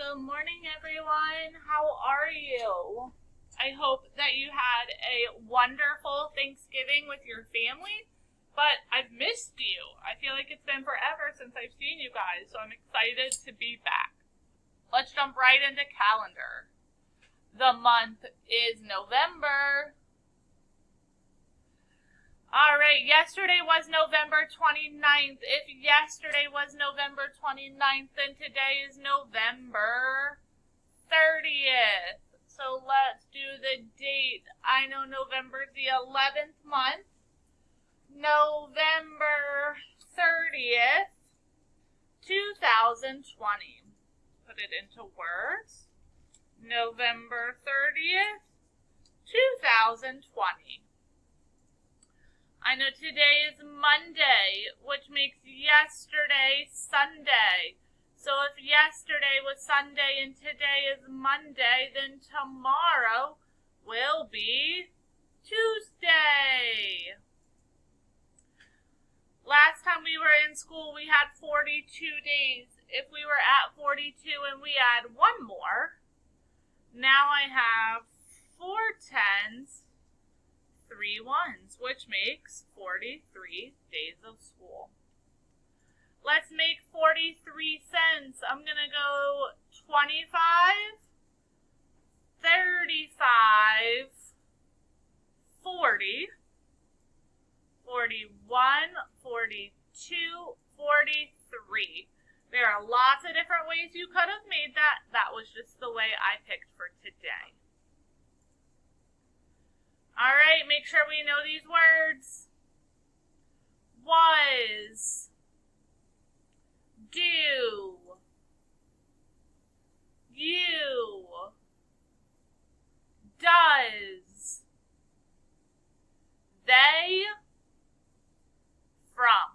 Good morning, everyone. How are you? I hope that you had a wonderful Thanksgiving with your family, but I've missed you. I feel like it's been forever since I've seen you guys, so I'm excited to be back. Let's jump right into calendar. The month is November. All right, yesterday was November 29th. If yesterday was November 29th, then today is November 30th. So let's do the date. I know November's the 11th month. November 30th, 2020. Put it into words. November 30th, 2020. I know today is Monday, which makes yesterday Sunday. So if yesterday was Sunday and today is Monday, then tomorrow will be Tuesday. Last time we were in school, we had 42 days. If we were at 42 and we add one more, now I have 4 10s, 3 1s, which makes 43 days of school. Let's make 43 cents. I'm going to go 25, 35, 40, 41, 42, 43. There are lots of different ways you could have made that. That was just the way I picked for today. All right, make sure we know these words. Was, do, you, does, they, from.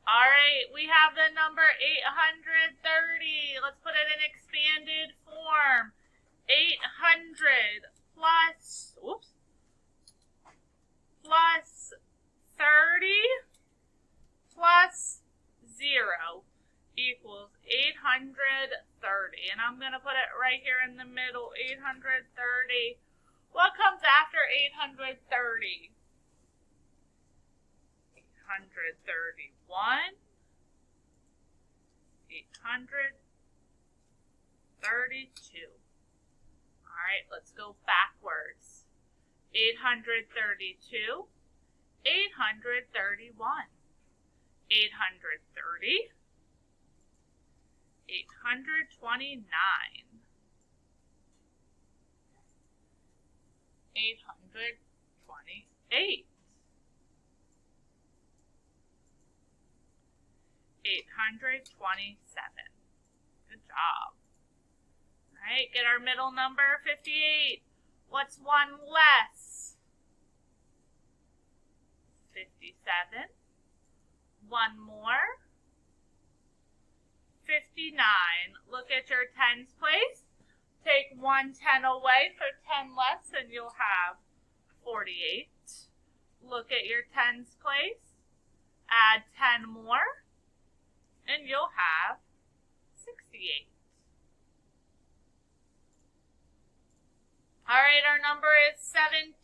All right, we have the number 830. Let's put it in expanded form. 800 plus 30 plus 0 equals 830. And I'm going to put it right here in the middle, 830. What comes after 830? 831, 832. All right, let's go backwards. 832, 831, 830, 829, 828, 827. Good job. All right, get our middle number, 58. What's one less? 57. One more. 59. Look at your tens place. Take 1 10 away for 10 less, and you'll have 48. Look at your tens place. Add 10 more, and you'll have 68. All right, our number is 17.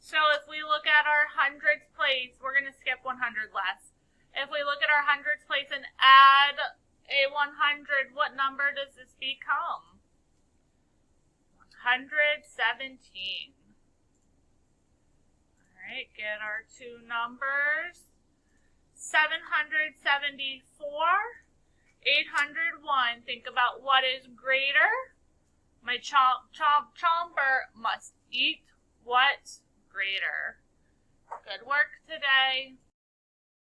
So if we look at our hundreds place, we're going to skip 100 less. If we look at our hundreds place and add a 100, what number does this become? 117. All right, get our two numbers. 774. 801. Think about what is greater. My chomper must eat what's greater. Good work today.